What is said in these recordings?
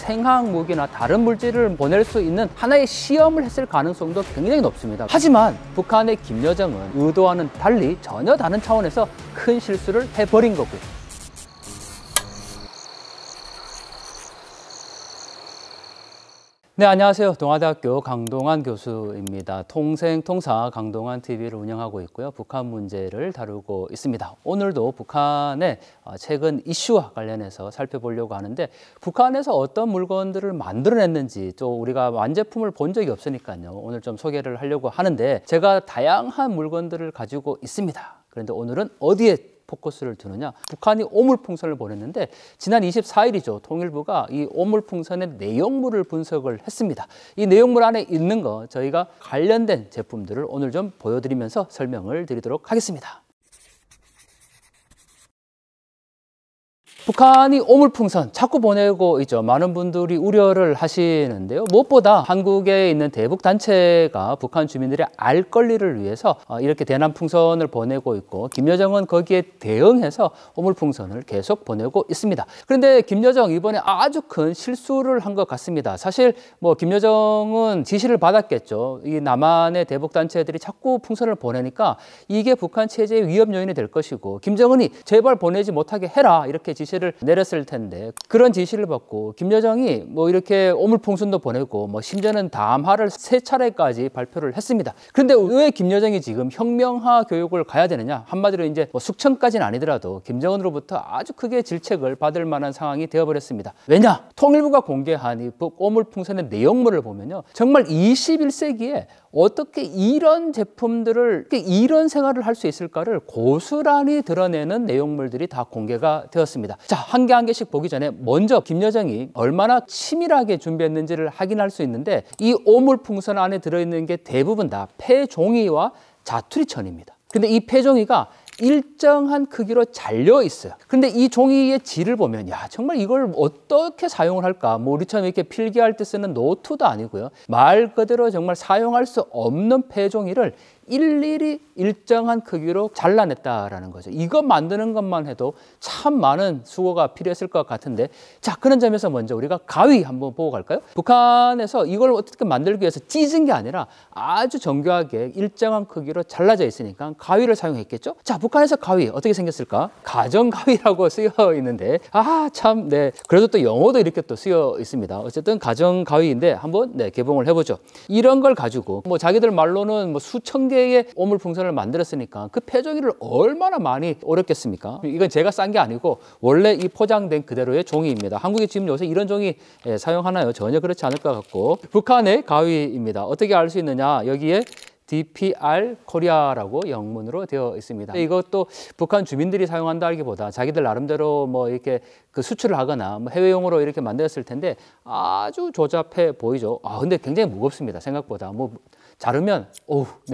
생화학 무기나 다른 물질을 보낼 수 있는 하나의 시험을 했을 가능성도 굉장히 높습니다. 하지만 북한의 김여정은 의도와는 달리 전혀 다른 차원에서 큰 실수를 해버린 거고요. 네, 안녕하세요. 동아대학교 강동환 교수입니다. 통생통사 강동환 TV를 운영하고 있고요. 북한 문제를 다루고 있습니다. 오늘도 북한의 최근 이슈와 관련해서 살펴보려고 하는데, 북한에서 어떤 물건들을 만들어냈는지 또 우리가 완제품을 본 적이 없으니까요. 오늘 좀 소개를 하려고 하는데, 제가 다양한 물건들을 가지고 있습니다. 그런데 오늘은 어디에 포커스를 두느냐? 북한이 오물풍선을 보냈는데 지난 24일이죠. 통일부가 이 오물풍선의 내용물을 분석을 했습니다. 이 내용물 안에 있는 거 저희가 관련된 제품들을 오늘 좀 보여드리면서 설명을 드리도록 하겠습니다. 북한이 오물풍선 자꾸 보내고 있죠. 많은 분들이 우려를 하시는데요. 무엇보다 한국에 있는 대북 단체가 북한 주민들의 알 권리를 위해서 이렇게 대남풍선을 보내고 있고, 김여정은 거기에 대응해서 오물풍선을 계속 보내고 있습니다. 그런데 김여정 이번에 아주 큰 실수를 한 것 같습니다. 사실 김여정은 지시를 받았겠죠. 이 남한의 대북 단체들이 자꾸 풍선을 보내니까 이게 북한 체제의 위협 요인이 될 것이고, 김정은이 제발 보내지 못하게 해라 이렇게 지시를 내렸을 텐데, 그런 지시를 받고 김여정이 이렇게 오물풍선도 보내고 심지어는 담화를 3차례까지 발표를 했습니다. 그런데 왜 김여정이 지금 혁명화 교육을 가야 되느냐? 한마디로 이제 숙청까지는 아니더라도 김정은으로부터 아주 크게 질책을 받을 만한 상황이 되어버렸습니다. 왜냐? 통일부가 공개한 이 오물풍선의 내용물을 보면요, 정말 21세기에 어떻게 이런 제품들을, 이런 생활을 할 수 있을까를 고스란히 드러내는 내용물들이 다 공개가 되었습니다. 자, 한 개 한 개씩 보기 전에 먼저 김여정이 얼마나 치밀하게 준비했는지를 확인할 수 있는데, 이 오물풍선 안에 들어있는 게 대부분 다 폐종이와 자투리천입니다. 근데 이 폐종이가 일정한 크기로 잘려 있어요. 근데 이 종이의 질을 보면, 야, 정말 이걸 어떻게 사용을 할까? 우리처럼 이렇게 필기할 때 쓰는 노트도 아니고요. 말 그대로 정말 사용할 수 없는 폐종이를 일일이 일정한 크기로 잘라냈다라는 거죠. 이거 만드는 것만 해도 참 많은 수고가 필요했을 것 같은데, 자, 그런 점에서 먼저 우리가 가위 한번 보고 갈까요? 북한에서 이걸 어떻게 만들기 위해서 찢은 게 아니라 아주 정교하게 일정한 크기로 잘라져 있으니까 가위를 사용했겠죠? 자, 북한에서 가위 어떻게 생겼을까? 가정가위라고 쓰여 있는데, 참, 네. 그래도 또 영어도 이렇게 또 쓰여 있습니다. 어쨌든 가정가위인데 한번 개봉을 해보죠. 이런 걸 가지고 자기들 말로는 수천 개의 오물풍선을 만들었으니까 그 폐종이를 얼마나 많이 오렸겠습니까? 이건 제가 싼 게 아니고 원래 이 포장된 그대로의 종이입니다. 한국에 지금 요새 이런 종이 사용하나요? 전혀 그렇지 않을 것 같고, 북한의 가위입니다. 어떻게 알 수 있느냐? 여기에 DPR 코리아라고 영문으로 되어 있습니다. 이것도 북한 주민들이 사용한다기보다 자기들 나름대로 이렇게 수출을 하거나 해외용으로 이렇게 만들었을 텐데 아주 조잡해 보이죠. 근데 굉장히 무겁습니다. 생각보다. 자르면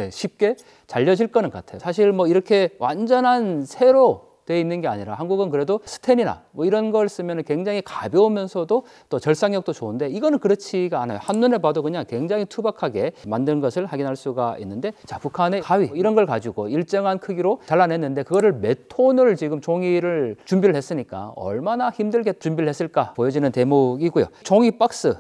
쉽게 잘려질 거는 같아요. 사실 이렇게 완전한 세로 되어 있는 게 아니라 한국은 그래도 스텐이나 이런 걸 쓰면 굉장히 가벼우면서도 또 절삭력도 좋은데, 이거는 그렇지가 않아요. 한눈에 봐도 그냥 굉장히 투박하게 만든 것을 확인할 수가 있는데, 자, 북한의 가위 이런 걸 가지고 일정한 크기로 잘라냈는데, 그거를 몇 톤을 지금 종이를 준비를 했으니까 얼마나 힘들게 준비를 했을까 보여지는 대목이고요. 종이 박스,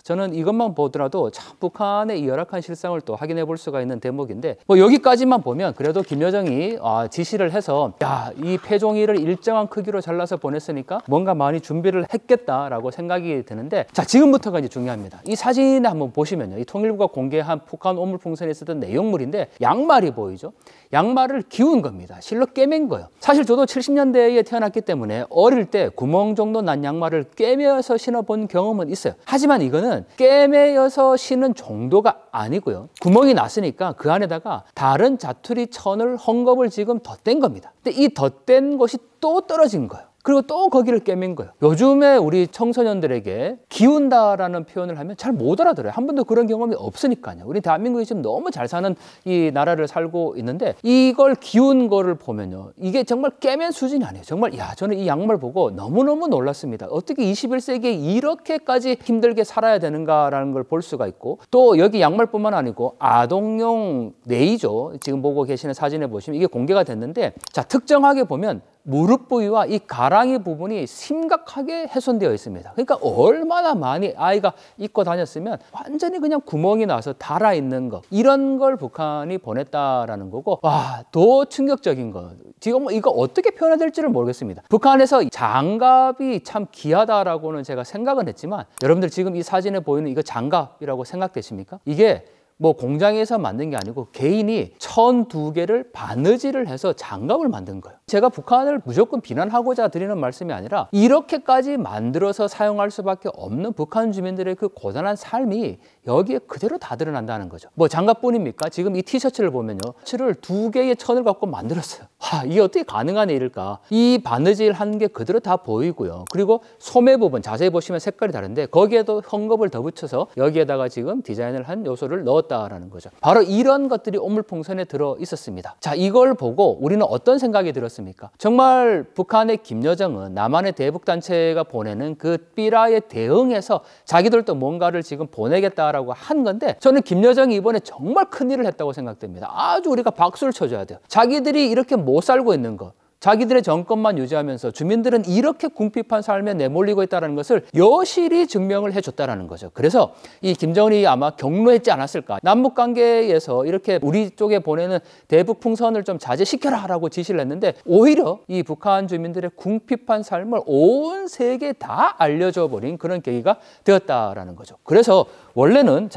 저는 이것만 보더라도 참 북한의 이 열악한 실상을 또 확인해 볼 수가 있는 대목인데, 여기까지만 보면 그래도 김여정이 지시를 해서, 야, 이 폐종이를 일정한 크기로 잘라서 보냈으니까 뭔가 많이 준비를 했겠다라고 생각이 드는데, 자, 지금부터가 이제 중요합니다. 이 사진에 한번 보시면요, 이 통일부가 공개한 북한 오물풍선에 쓰던 내용물인데 양말이 보이죠? 양말을 기운 겁니다. 실로 꿰맨 거예요. 사실 저도 70년대에 태어났기 때문에 어릴 때 구멍 정도 난 양말을 꿰매서 신어본 경험은 있어요. 하지만 이거는 꿰매어서 신은 정도가 아니고요. 구멍이 났으니까 그 안에다가 다른 자투리 천을 헝겊을 지금 덧댄 겁니다. 근데 이 덧댄 것이 또 떨어진 거예요. 그리고 또 거기를 꿰맨 거예요. 요즘에 우리 청소년들에게 기운다라는 표현을 하면 잘 못 알아들어요. 한 번도 그런 경험이 없으니까요. 우리 대한민국이 지금 너무 잘 사는 이 나라를 살고 있는데, 이걸 기운 거를 보면요, 이게 정말 꿰맨 수준이 아니에요. 정말, 야, 저는 이 양말 보고 너무너무 놀랐습니다. 어떻게 21세기에 이렇게까지 힘들게 살아야 되는가라는 걸 볼 수가 있고, 또 여기 양말뿐만 아니고 아동용 네이죠. 지금 보고 계시는 사진에 보시면 이게 공개가 됐는데, 자, 특정하게 보면 무릎 부위와 이 가랑이 부분이 심각하게 훼손되어 있습니다. 그러니까 얼마나 많이 아이가 입고 다녔으면 완전히 그냥 구멍이 나서 달아있는 거, 이런 걸 북한이 보냈다라는 거고, 와, 더 충격적인 거, 지금 이거 어떻게 표현해야 될지를 모르겠습니다. 북한에서 장갑이 참 귀하다라고는 제가 생각은 했지만, 여러분들 지금 이 사진에 보이는 이거 장갑이라고 생각되십니까? 이게 뭐 공장에서 만든 게 아니고 개인이 1002개를 바느질을 해서 장갑을 만든 거예요. 제가 북한을 무조건 비난하고자 드리는 말씀이 아니라 이렇게까지 만들어서 사용할 수밖에 없는 북한 주민들의 그 고단한 삶이 여기에 그대로 다 드러난다는 거죠. 뭐 장갑뿐입니까? 지금 이 티셔츠를 보면요, 티셔츠를 2개의 천을 갖고 만들었어요. 와, 이게 어떻게 가능한 일일까? 이 바느질 한 게 그대로 다 보이고요. 그리고 소매 부분 자세히 보시면 색깔이 다른데 거기에도 헝겊을 더 붙여서 여기에다가 지금 디자인을 한 요소를 넣었다라는 거죠. 바로 이런 것들이 오물풍선에 들어 있었습니다. 자, 이걸 보고 우리는 어떤 생각이 들었습니까? 정말 북한의 김여정은 남한의 대북단체가 보내는 그 삐라에 대응해서 자기들도 뭔가를 지금 보내겠다라고 한 건데, 저는 김여정이 이번에 정말 큰일을 했다고 생각됩니다. 아주 우리가 박수를 쳐줘야 돼요. 자기들이 이렇게 못 살고 있는 거, 자기들의 정권만 유지하면서 주민들은 이렇게 궁핍한 삶에 내몰리고 있다는 것을 여실히 증명을 해줬다는 거죠. 그래서 이 김정은이 아마 경로했지 않았을까. 남북관계에서 이렇게 우리 쪽에 보내는 대북 풍선을 좀 자제시켜라라고 지시를 했는데, 오히려 이 북한 주민들의 궁핍한 삶을 온 세계에 다 알려줘 버린 그런 계기가 되었다라는 거죠. 그래서 원래는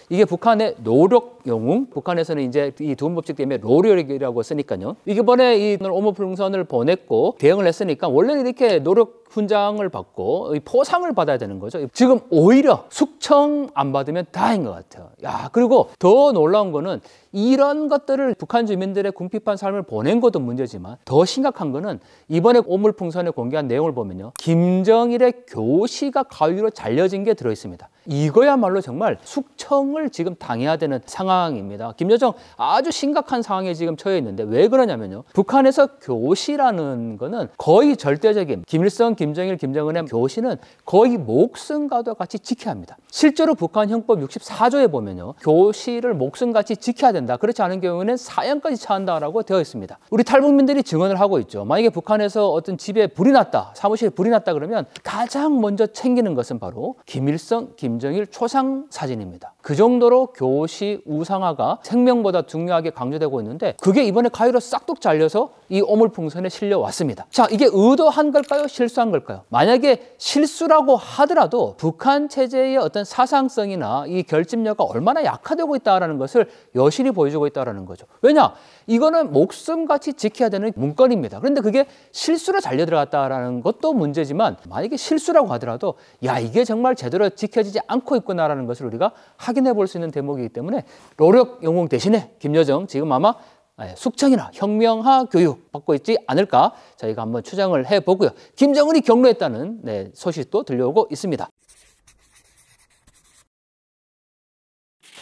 이게 북한의 노력 영웅, 북한에서는 이제 이 두음법칙 때문에 노력이라고 쓰니까요. 이번에 이 오물풍선을 보냈고 대응을 했으니까 원래는 이렇게 노력 훈장을 받고 포상을 받아야 되는 거죠. 지금 오히려 숙청 안 받으면 다행인 것 같아요. 야, 그리고 더 놀라운 거는 이런 것들을 북한 주민들의 궁핍한 삶을 보낸 것도 문제지만 더 심각한 거는 이번에 오물풍선에 공개한 내용을 보면요, 김정일의 교시가 가위로 잘려진 게 들어있습니다. 이거야말로 정말 숙청을 지금 당해야 되는 상황입니다. 김여정 아주 심각한 상황에 지금 처해 있는데 왜 그러냐면요, 북한에서 교시라는 거는 거의 절대적인 김일성, 김정일, 김정은의 교시는 거의 목숨과도 같이 지켜야 합니다. 실제로 북한 형법 64조에 보면요, 교시를 목숨같이 지켜야 된다. 그렇지 않은 경우에는 사형까지 처한다라고 되어 있습니다. 우리 탈북민들이 증언을 하고 있죠. 만약에 북한에서 어떤 집에 불이 났다, 사무실에 불이 났다 그러면 가장 먼저 챙기는 것은 바로 김일성, 김정일 초상 사진입니다. 그 정도로 교시 우상화가 생명보다 중요하게 강조되고 있는데, 그게 이번에 가위로 싹둑 잘려서 이 오물풍선에 실려왔습니다. 자, 이게 의도한 걸까요? 실수한 걸까요? 만약에 실수라고 하더라도 북한 체제의 어떤 사상성이나 이 결집력가 얼마나 약화되고 있다는 것을 여실히 보여주고 있다는 거죠. 왜냐? 이거는 목숨같이 지켜야 되는 문건입니다. 그런데 그게 실수로 잘려 들어갔다는 것도 문제지만, 만약에 실수라고 하더라도 야, 이게 정말 제대로 지켜지지 않고 있구나라는 것을 우리가 확인해 볼 수 있는 대목이기 때문에 노력 영웅 대신에 김여정 지금 아마 숙청이나 혁명화 교육 받고 있지 않을까 저희가 한번 추정을 해보고요. 김정은이 경로했다는 소식도 들려오고 있습니다.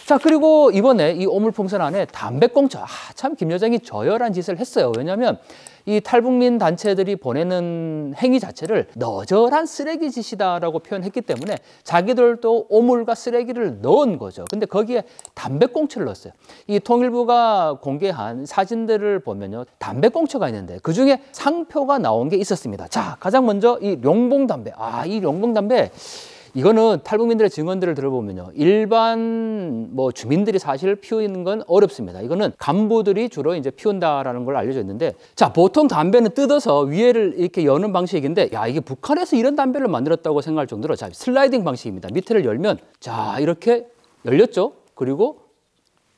자, 그리고 이번에 이 오물풍선 안에 담배꽁초, 참 김여정이 저열한 짓을 했어요. 왜냐하면 이 탈북민 단체들이 보내는 행위 자체를 너절한 쓰레기 짓이다라고 표현했기 때문에 자기들도 오물과 쓰레기를 넣은 거죠. 근데 거기에 담배꽁초를 넣었어요. 이 통일부가 공개한 사진들을 보면요, 담배꽁초가 있는데 그중에 상표가 나온 게 있었습니다. 자, 가장 먼저 이 룡봉담배. 이 룡봉담배, 이거는 탈북민들의 증언들을 들어보면요, 일반 주민들이 사실 피우는 건 어렵습니다. 이거는 간부들이 주로 이제 피운다라는 걸 알려져 있는데, 자, 보통 담배는 뜯어서 위에를 이렇게 여는 방식인데, 야, 이게 북한에서 이런 담배를 만들었다고 생각할 정도로, 자, 슬라이딩 방식입니다. 밑에를 열면, 자, 이렇게 열렸죠. 그리고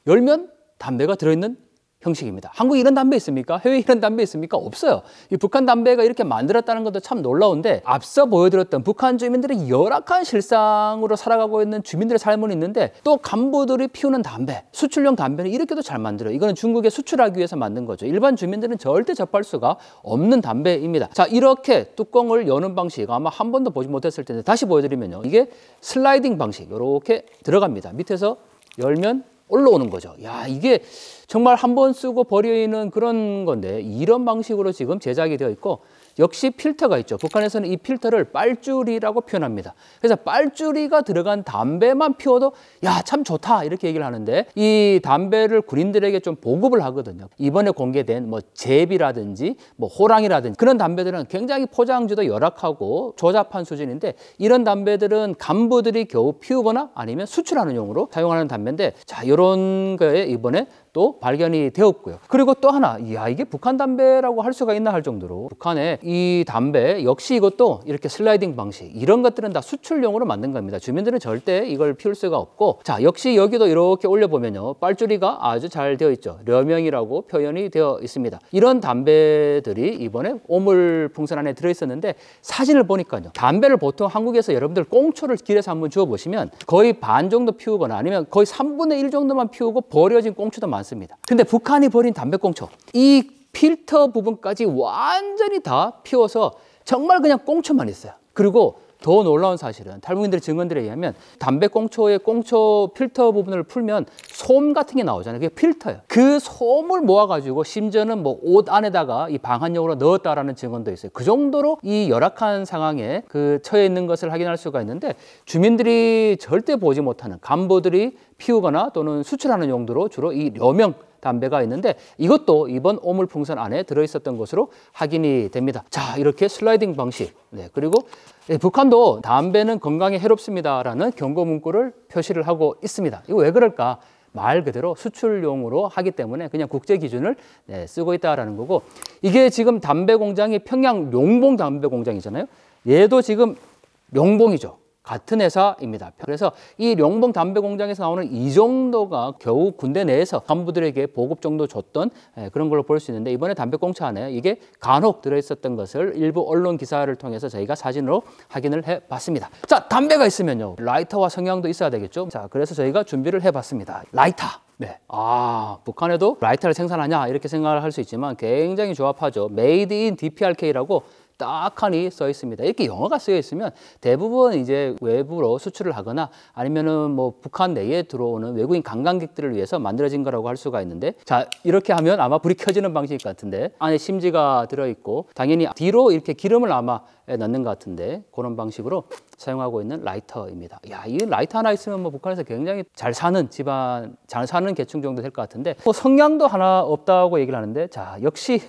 열면 담배가 들어있는 형식입니다. 한국에 이런 담배 있습니까? 해외에 이런 담배 있습니까? 없어요. 이 북한 담배가 이렇게 만들었다는 것도 참 놀라운데, 앞서 보여드렸던 북한 주민들의 열악한 실상으로 살아가고 있는 주민들의 삶은 있는데, 또 간부들이 피우는 담배, 수출용 담배는 이렇게도 잘 만들어요. 이거는 중국에 수출하기 위해서 만든 거죠. 일반 주민들은 절대 접할 수가 없는 담배입니다. 자, 이렇게 뚜껑을 여는 방식 아마 한 번도 보지 못했을 텐데 다시 보여드리면요, 이게 슬라이딩 방식 이렇게 들어갑니다. 밑에서 열면 올라오는 거죠. 야, 이게 정말 한 번 쓰고 버리는 그런 건데 이런 방식으로 지금 제작이 되어 있고, 역시 필터가 있죠. 북한에서는 이 필터를 빨주리라고 표현합니다. 그래서 빨주리가 들어간 담배만 피워도 야, 참 좋다 이렇게 얘기를 하는데 이 담배를 군인들에게 좀 보급을 하거든요. 이번에 공개된 뭐 제비라든지 뭐 호랑이라든지 그런 담배들은 굉장히 포장지도 열악하고 조잡한 수준인데 이런 담배들은 간부들이 겨우 피우거나 아니면 수출하는 용으로 사용하는 담배인데 자, 이런 거에 이번에 또 발견이 되었고요. 그리고 또 하나, 이야, 이게 북한 담배라고 할 수가 있나 할 정도로 북한의 이 담배 역시 이것도 이렇게 슬라이딩 방식 이런 것들은 다 수출용으로 만든 겁니다. 주민들은 절대 이걸 피울 수가 없고 자, 역시 여기도 이렇게 올려보면요. 빨주리가 아주 잘 되어 있죠. 려명이라고 표현이 되어 있습니다. 이런 담배들이 이번에 오물풍선 안에 들어있었는데 사진을 보니까요. 담배를 보통 한국에서 여러분들 꽁초를 길에서 한번 주워보시면 거의 반 정도 피우거나 아니면 거의 3분의 1 정도만 피우고 버려진 꽁초도 많습니다. 근데 북한이 버린 담배꽁초 이 필터 부분까지 완전히 다 피워서 정말 그냥 꽁초만 있어요. 그리고 더 놀라운 사실은 탈북민들의 증언들에 의하면 담배꽁초의 꽁초 필터 부분을 풀면 솜 같은 게 나오잖아요. 그게 필터예요. 그 솜을 모아가지고 심지어는 뭐 옷 안에다가 이 방한용으로 넣었다라는 증언도 있어요. 그 정도로 이 열악한 상황에 그 처해 있는 것을 확인할 수가 있는데 주민들이 절대 보지 못하는 간부들이 피우거나 또는 수출하는 용도로 주로 이 려명 담배가 있는데 이것도 이번 오물풍선 안에 들어있었던 것으로 확인이 됩니다. 자, 이렇게 슬라이딩 방식. 네, 그리고 북한도 담배는 건강에 해롭습니다라는 경고 문구를 표시를 하고 있습니다. 이거 왜 그럴까? 말 그대로 수출용으로 하기 때문에 그냥 국제 기준을 쓰고 있다라는 거고 이게 지금 담배 공장이 평양 룡봉 담배 공장이잖아요. 얘도 지금 룡봉이죠. 같은 회사입니다. 그래서 이 룡봉 담배 공장에서 나오는 이 정도가 겨우 군대 내에서 간부들에게 보급 정도 줬던 그런 걸로 볼 수 있는데 이번에 담배꽁초 안에 이게 간혹 들어있었던 것을 일부 언론 기사를 통해서 저희가 사진으로 확인을 해봤습니다. 자, 담배가 있으면요. 라이터와 성냥도 있어야 되겠죠. 자, 그래서 저희가 준비를 해봤습니다. 라이터. 네. 아, 북한에도 라이터를 생산하냐 이렇게 생각을 할 수 있지만 굉장히 조합하죠. Made in DPRK라고 딱하니 써 있습니다. 이렇게 영어가 쓰여 있으면 대부분 이제 외부로 수출을 하거나 아니면은 뭐 북한 내에 들어오는 외국인 관광객들을 위해서 만들어진 거라고 할 수가 있는데 자, 이렇게 하면 아마 불이 켜지는 방식 같은데 안에 심지가 들어있고 당연히 뒤로 이렇게 기름을 아마 넣는 것 같은데 그런 방식으로 사용하고 있는 라이터입니다. 야, 이 라이터 하나 있으면 뭐 북한에서 굉장히 잘 사는 집안, 잘 사는 계층 정도 될 것 같은데 뭐 성냥도 하나 없다고 얘기를 하는데 자, 역시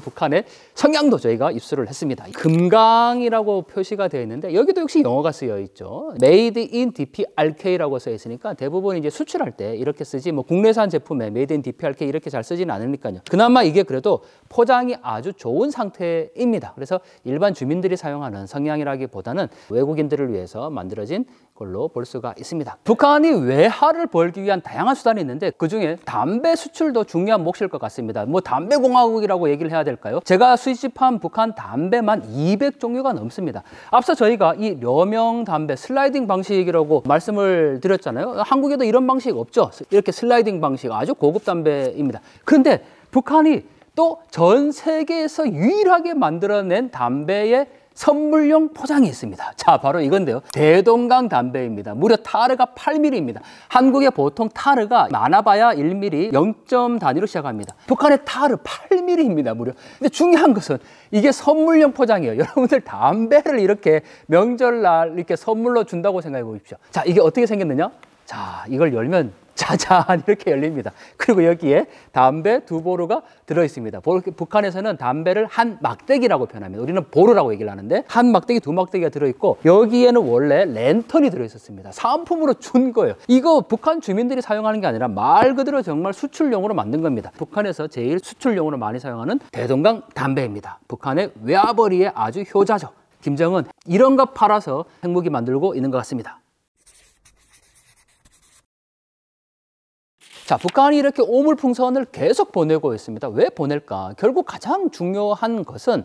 북한의 성냥도 저희가 입수를 했습니다. 금강이라고 표시가 되어 있는데 여기도 역시 영어가 쓰여 있죠. Made in DPRK라고 써 있으니까 대부분 이제 수출할 때 이렇게 쓰지 뭐 국내산 제품에 Made in DPRK 이렇게 잘 쓰지는 않으니까요. 그나마 이게 그래도 포장이 아주 좋은 상태입니다. 그래서 일반 주민들이 사용하는 성냥이라기보다는 외국인들을 위해서 만들어진 걸로 볼 수가 있습니다. 북한이 외화를 벌기 위한 다양한 수단이 있는데 그중에 담배 수출도 중요한 몫일 것 같습니다. 뭐 담배공화국이라고 얘기를 해야 될까요? 제가 수집한 북한 담배만 200종류가 넘습니다. 앞서 저희가 이 려명 담배 슬라이딩 방식이라고 말씀을 드렸잖아요. 한국에도 이런 방식 없죠. 이렇게 슬라이딩 방식 아주 고급 담배입니다. 그런데 북한이 또 전 세계에서 유일하게 만들어낸 담배의 선물용 포장이 있습니다. 자, 바로 이건데요. 대동강 담배입니다. 무려 타르가 8mm입니다. 한국의 보통 타르가 많아봐야 1mm 0점 단위로 시작합니다. 북한의 타르 8mm입니다. 무려. 근데 중요한 것은 이게 선물용 포장이에요. 여러분들 담배를 이렇게 명절날 이렇게 선물로 준다고 생각해 보십시오. 자, 이게 어떻게 생겼느냐? 자, 이걸 열면 짜잔 이렇게 열립니다. 그리고 여기에 담배 2보루가 들어있습니다. 북한에서는 담배를 한 막대기라고 표현합니다. 우리는 보루라고 얘기를 하는데 한 막대기 2막대기가 들어있고 여기에는 원래 랜턴이 들어있었습니다. 사은품으로 준 거예요. 이거 북한 주민들이 사용하는 게 아니라 말 그대로 정말 수출용으로 만든 겁니다. 북한에서 제일 수출용으로 많이 사용하는 대동강 담배입니다. 북한의 외화벌이의 아주 효자죠. 김정은 이런 거 팔아서 핵무기 만들고 있는 것 같습니다. 자, 북한이 이렇게 오물풍선을 계속 보내고 있습니다. 왜 보낼까? 결국 가장 중요한 것은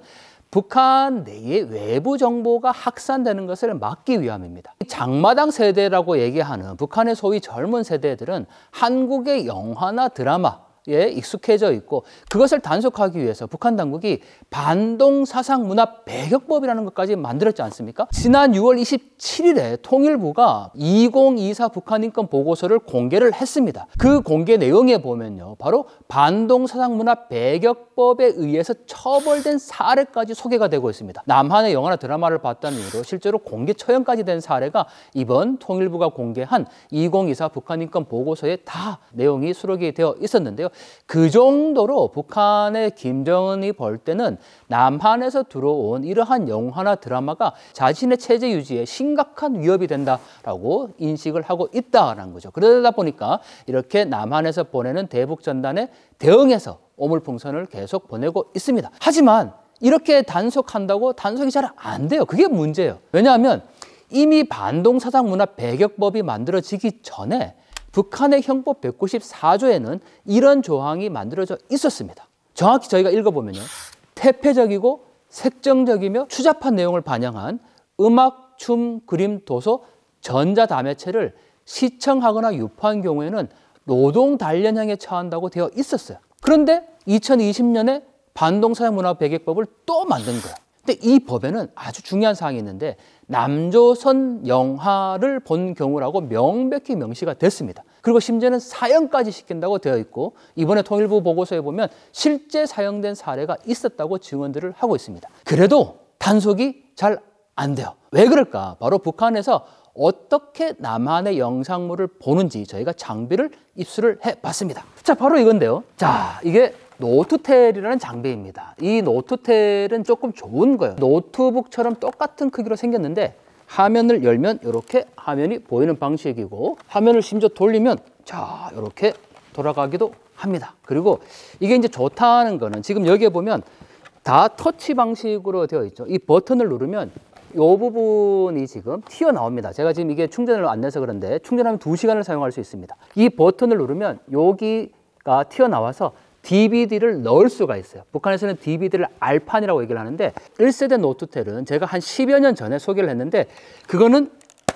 북한 내의 외부 정보가 확산되는 것을 막기 위함입니다. 장마당 세대라고 얘기하는 북한의 소위 젊은 세대들은 한국의 영화나 드라마 익숙해져 있고 그것을 단속하기 위해서 북한 당국이 반동사상문화 배격법이라는 것까지 만들었지 않습니까? 지난 6월 27일에 통일부가 2024 북한 인권 보고서를 공개를 했습니다. 그 공개 내용에 보면요, 바로 반동사상문화 배격법에 의해서 처벌된 사례까지 소개가 되고 있습니다. 남한의 영화나 드라마를 봤다는 이유로 실제로 공개 처형까지 된 사례가 이번 통일부가 공개한 2024 북한 인권 보고서에 다 내용이 수록이 되어 있었는데요. 그 정도로 북한의 김정은이 볼 때는 남한에서 들어온 이러한 영화나 드라마가 자신의 체제 유지에 심각한 위협이 된다라고 인식을 하고 있다는 거죠. 그러다 보니까 이렇게 남한에서 보내는 대북 전단에 대응해서 오물풍선을 계속 보내고 있습니다. 하지만 이렇게 단속한다고 단속이 잘 안 돼요. 그게 문제예요. 왜냐하면 이미 반동사상문화 배격법이 만들어지기 전에 북한의 형법 194조에는 이런 조항이 만들어져 있었습니다. 정확히 저희가 읽어보면요, 태폐적이고 색정적이며 추잡한 내용을 반영한 음악, 춤, 그림, 도서, 전자다매체를 시청하거나 유포한 경우에는 노동 단련형에 처한다고 되어 있었어요. 그런데 2020년에 반동사상문화 배격법을 또 만든 거예요. 근데 이 법에는 아주 중요한 사항이 있는데 남조선 영화를 본 경우라고 명백히 명시가 됐습니다. 그리고 심지어는 사형까지 시킨다고 되어 있고 이번에 통일부 보고서에 보면 실제 사형된 사례가 있었다고 증언들을 하고 있습니다. 그래도 단속이 잘 안 돼요. 왜 그럴까? 바로 북한에서 어떻게 남한의 영상물을 보는지 저희가 장비를 입수를 해봤습니다. 자, 바로 이건데요. 자, 이게 노트텔이라는 장비입니다. 이 노트텔은 조금 좋은 거예요. 노트북처럼 똑같은 크기로 생겼는데 화면을 열면 이렇게 화면이 보이는 방식이고 화면을 심지어 돌리면 자, 이렇게 돌아가기도 합니다. 그리고 이게 이제 좋다는 거는 지금 여기에 보면 다 터치 방식으로 되어 있죠. 이 버튼을 누르면 이 부분이 지금 튀어나옵니다. 제가 지금 이게 충전을 안 내서 그런데 충전하면 2시간을 사용할 수 있습니다. 이 버튼을 누르면 여기가 튀어나와서 DVD를 넣을 수가 있어요. 북한에서는 DVD를 알판이라고 얘기를 하는데 1세대 노트텔은 제가 한 10여 년 전에 소개를 했는데 그거는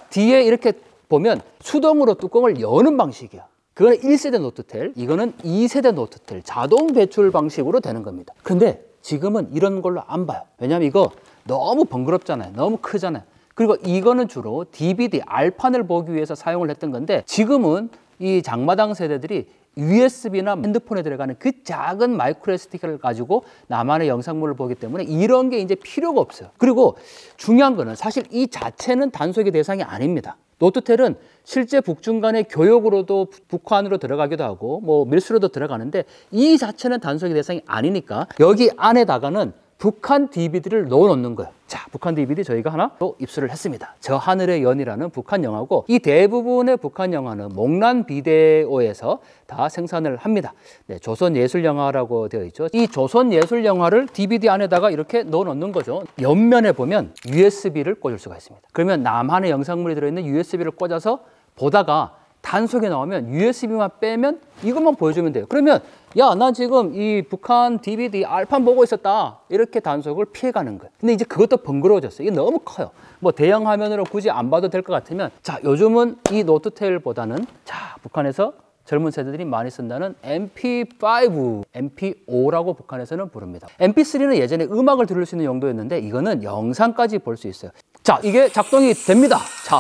뒤에 이렇게 보면 수동으로 뚜껑을 여는 방식이야. 그거는 1세대 노트텔, 이거는 2세대 노트텔, 자동 배출 방식으로 되는 겁니다. 근데 지금은 이런 걸로 안 봐요. 왜냐하면 이거 너무 번거롭잖아요. 너무 크잖아요. 그리고 이거는 주로 DVD, 알판을 보기 위해서 사용을 했던 건데 지금은 이 장마당 세대들이 USB나 핸드폰에 들어가는 그 작은 마이크로 SD카를 가지고 남한의 영상물을 보기 때문에 이런 게 이제 필요가 없어요. 그리고 중요한 거는 사실 이 자체는 단속의 대상이 아닙니다. 노트텔은 실제 북중 간의 교역으로도 북한으로 들어가기도 하고 뭐 밀수로도 들어가는데 이 자체는 단속의 대상이 아니니까 여기 안에다가는 북한 DVD를 넣어놓는 거예요. 자, 북한 DVD 저희가 하나 또 입수를 했습니다. 저 하늘의 연이라는 북한 영화고 이 대부분의 북한 영화는 목란 비데오에서 다 생산을 합니다. 네, 조선예술영화라고 되어 있죠. 이 조선예술영화를 DVD 안에다가 이렇게 넣어놓는 거죠. 옆면에 보면 USB를 꽂을 수가 있습니다. 그러면 남한의 영상물이 들어있는 USB를 꽂아서 보다가 단속에 나오면 USB만 빼면 이것만 보여주면 돼요. 그러면 야, 난 지금 이 북한 DVD 알판 보고 있었다. 이렇게 단속을 피해가는 거예요. 근데 이제 그것도 번거로워졌어요. 이게 너무 커요. 뭐 대형 화면으로 굳이 안 봐도 될 것 같으면 자, 요즘은 이 노트텔보다는 자, 북한에서 젊은 세대들이 많이 쓴다는 MP5, MP5라고 북한에서는 부릅니다. MP3는 예전에 음악을 들을 수 있는 용도였는데 이거는 영상까지 볼 수 있어요. 자, 이게 작동이 됩니다. 자,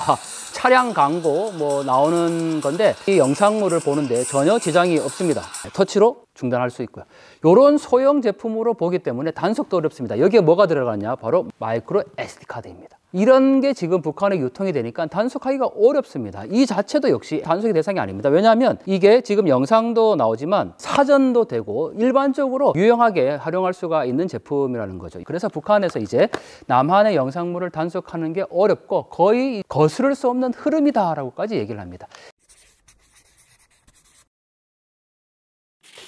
차량 광고 뭐 나오는 건데 이 영상물을 보는데 전혀 지장이 없습니다. 터치로 중단할 수 있고요. 이런 소형 제품으로 보기 때문에 단속도 어렵습니다. 여기에 뭐가 들어가냐? 바로 마이크로 SD 카드입니다. 이런 게 지금 북한에 유통이 되니까 단속하기가 어렵습니다. 이 자체도 역시 단속의 대상이 아닙니다. 왜냐하면 이게 지금 영상도 나오지만 사전도 되고 일반적으로 유용하게 활용할 수가 있는 제품이라는 거죠. 그래서 북한에서 이제 남한의 영상물을 단속하는 게 어렵고 거의 거스를 수 없는 흐름이다라고까지 얘기를 합니다.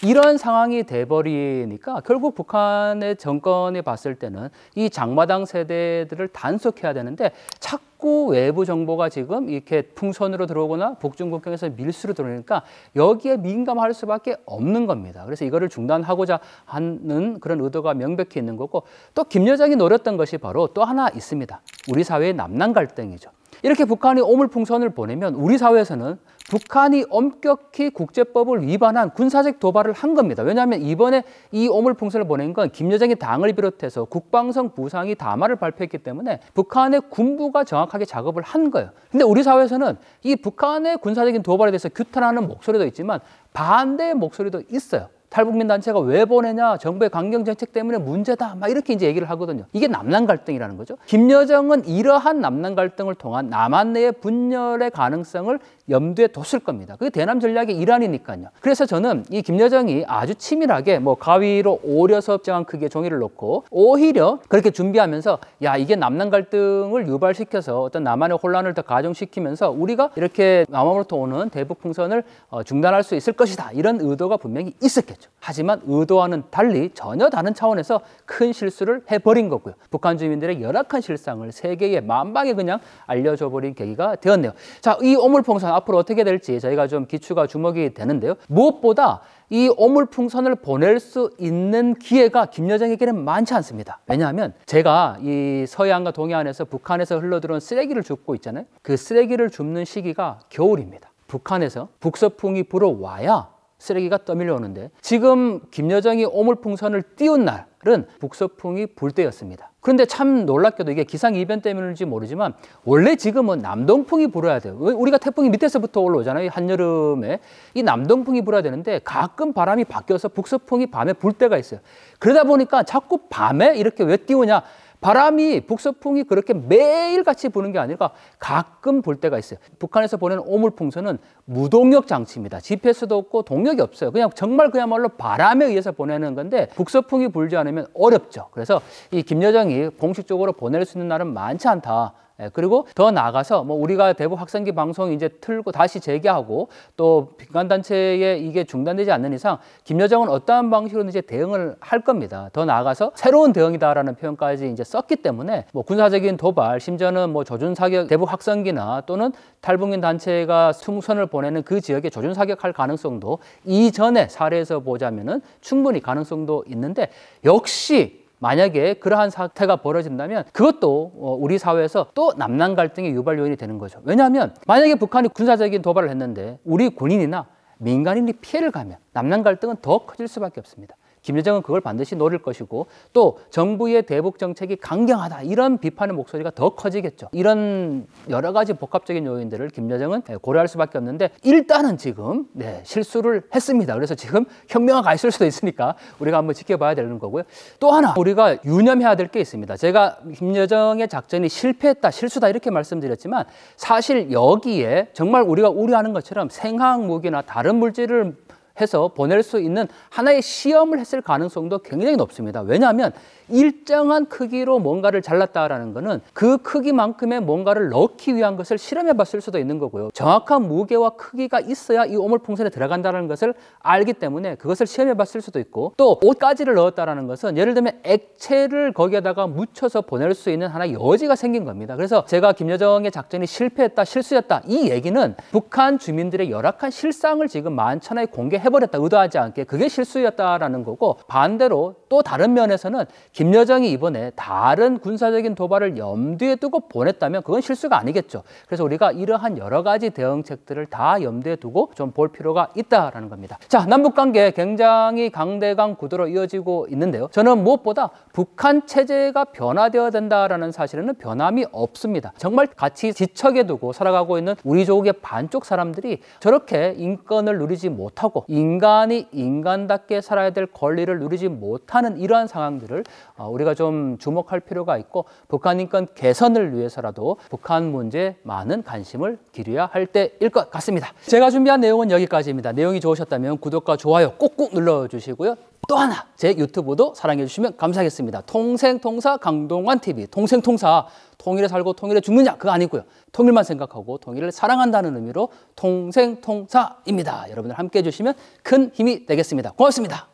이런 상황이 돼버리니까 결국 북한의 정권이 봤을 때는 이 장마당 세대들을 단속해야 되는데 자꾸 외부 정보가 지금 이렇게 풍선으로 들어오거나 북중 국경에서 밀수로 들어오니까 여기에 민감할 수밖에 없는 겁니다. 그래서 이거를 중단하고자 하는 그런 의도가 명백히 있는 거고 또 김 여정이 노렸던 것이 바로 또 하나 있습니다. 우리 사회의 남남 갈등이죠. 이렇게 북한이 오물풍선을 보내면 우리 사회에서는 북한이 엄격히 국제법을 위반한 군사적 도발을 한 겁니다. 왜냐하면 이번에 이 오물풍선을 보낸 건 김여정이 당을 비롯해서 국방성 부상이 담화를 발표했기 때문에 북한의 군부가 정확하게 작업을 한 거예요. 근데 우리 사회에서는 이 북한의 군사적인 도발에 대해서 규탄하는 목소리도 있지만 반대의 목소리도 있어요. 탈북민 단체가 왜 보내냐, 정부의 강경 정책 때문에 문제다, 막 이렇게 이제 얘기를 하거든요. 이게 남남 갈등이라는 거죠. 김여정은 이러한 남남 갈등을 통한 남한 내의 분열의 가능성을 염두에 뒀을 겁니다. 그게 대남 전략의 일환이니까요. 그래서 저는 이 김여정이 아주 치밀하게 뭐 가위로 오려서 적정한 크기의 종이를 놓고 오히려 그렇게 준비하면서 야, 이게 남남 갈등을 유발시켜서 어떤 남한의 혼란을 더 가중시키면서 우리가 이렇게 남한으로부터 오는 대북 풍선을 중단할 수 있을 것이다, 이런 의도가 분명히 있었겠죠. 하지만 의도와는 달리 전혀 다른 차원에서 큰 실수를 해버린 거고요. 북한 주민들의 열악한 실상을 세계에 만방에 그냥 알려줘버린 계기가 되었네요. 자, 이 오물풍선 앞으로 어떻게 될지 저희가 좀 기추가 주목이 되는데요. 무엇보다 이 오물풍선을 보낼 수 있는 기회가 김여정에게는 많지 않습니다. 왜냐하면 제가 이 서해안과 동해안에서 북한에서 흘러들어온 쓰레기를 줍고 있잖아요. 그 쓰레기를 줍는 시기가 겨울입니다. 북한에서 북서풍이 불어와야 쓰레기가 떠밀려 오는데 지금 김여정이 오물풍선을 띄운 날은 북서풍이 불 때였습니다. 그런데 참 놀랍게도 이게 기상이변 때문인지 모르지만 원래 지금은 남동풍이 불어야 돼요. 우리가 태풍이 밑에서부터 올라오잖아요. 한여름에 이 남동풍이 불어야 되는데 가끔 바람이 바뀌어서 북서풍이 밤에 불 때가 있어요. 그러다 보니까 자꾸 밤에 이렇게 왜 띄우냐, 바람이 북서풍이 그렇게 매일같이 부는 게 아니라 가끔 불 때가 있어요. 북한에서 보내는 오물풍선은 무동력 장치입니다. GPS도 없고 동력이 없어요. 그냥 정말 그야말로 바람에 의해서 보내는 건데 북서풍이 불지 않으면 어렵죠. 그래서 이 김여정이 공식적으로 보낼 수 있는 날은 많지 않다. 그리고 더 나아가서 뭐 우리가 대북 확성기 방송 이제 틀고 다시 재개하고 또 민간단체에 이게 중단되지 않는 이상 김여정은 어떠한 방식으로든지 대응을 할 겁니다. 더 나아가서 새로운 대응이다라는 표현까지 이제 썼기 때문에 뭐 군사적인 도발, 심지어는 뭐 조준 사격, 대북 확성기나 또는 탈북민 단체가 풍선을 보내는 그 지역에 조준 사격할 가능성도 이전의 사례에서 보자면은 충분히 가능성도 있는데, 역시 만약에 그러한 사태가 벌어진다면 그것도 우리 사회에서 또 남남 갈등의 유발 요인이 되는 거죠. 왜냐하면 만약에 북한이 군사적인 도발을 했는데 우리 군인이나 민간인이 피해를 가면 남남 갈등은 더 커질 수밖에 없습니다. 김여정은 그걸 반드시 노릴 것이고 또 정부의 대북 정책이 강경하다, 이런 비판의 목소리가 더 커지겠죠. 이런 여러 가지 복합적인 요인들을 김여정은 고려할 수밖에 없는데 일단은 지금 실수를 했습니다. 그래서 지금 혁명화가 있을 수도 있으니까 우리가 한번 지켜봐야 되는 거고요. 또 하나 우리가 유념해야 될 게 있습니다. 제가 김여정의 작전이 실패했다, 실수다 이렇게 말씀드렸지만 사실 여기에 정말 우리가 우려하는 것처럼 생화학 무기나 다른 물질을 해서 보낼 수 있는 하나의 시험을 했을 가능성도 굉장히 높습니다. 왜냐하면 일정한 크기로 뭔가를 잘랐다라는 것은 그 크기만큼의 뭔가를 넣기 위한 것을 실험해 봤을 수도 있는 거고요. 정확한 무게와 크기가 있어야 이 오물풍선에 들어간다는 것을 알기 때문에 그것을 시험해 봤을 수도 있고, 또 옷가지를 넣었다는 것은 예를 들면 액체를 거기에다가 묻혀서 보낼 수 있는 하나의 여지가 생긴 겁니다. 그래서 제가 김여정의 작전이 실패했다, 실수였다, 이 얘기는 북한 주민들의 열악한 실상을 지금 만천하에 공개해버렸다, 의도하지 않게. 그게 실수였다라는 거고, 반대로 또 다른 면에서는 김여정이 이번에 다른 군사적인 도발을 염두에 두고 보냈다면 그건 실수가 아니겠죠. 그래서 우리가 이러한 여러 가지 대응책들을 다 염두에 두고 좀 볼 필요가 있다라는 겁니다. 자, 남북관계 굉장히 강대강 구도로 이어지고 있는데요. 저는 무엇보다 북한 체제가 변화되어야 된다라는 사실에는 변함이 없습니다. 정말 같이 지척에 두고 살아가고 있는 우리 조국의 반쪽 사람들이 저렇게 인권을 누리지 못하고 인간이 인간답게 살아야 될 권리를 누리지 못하는 이러한 상황들을 우리가 좀 주목할 필요가 있고, 북한 인권 개선을 위해서라도 북한 문제에 많은 관심을 기울여야 할 때일 것 같습니다. 제가 준비한 내용은 여기까지입니다. 내용이 좋으셨다면 구독과 좋아요 꼭꼭 눌러주시고요. 또 하나, 제 유튜브도 사랑해 주시면 감사하겠습니다. 통생통사 강동원TV, 통생통사, 통일에 살고 통일에 죽느냐 그거 아니고요. 통일만 생각하고 통일을 사랑한다는 의미로 통생통사입니다. 여러분들 함께해 주시면 큰 힘이 되겠습니다. 고맙습니다.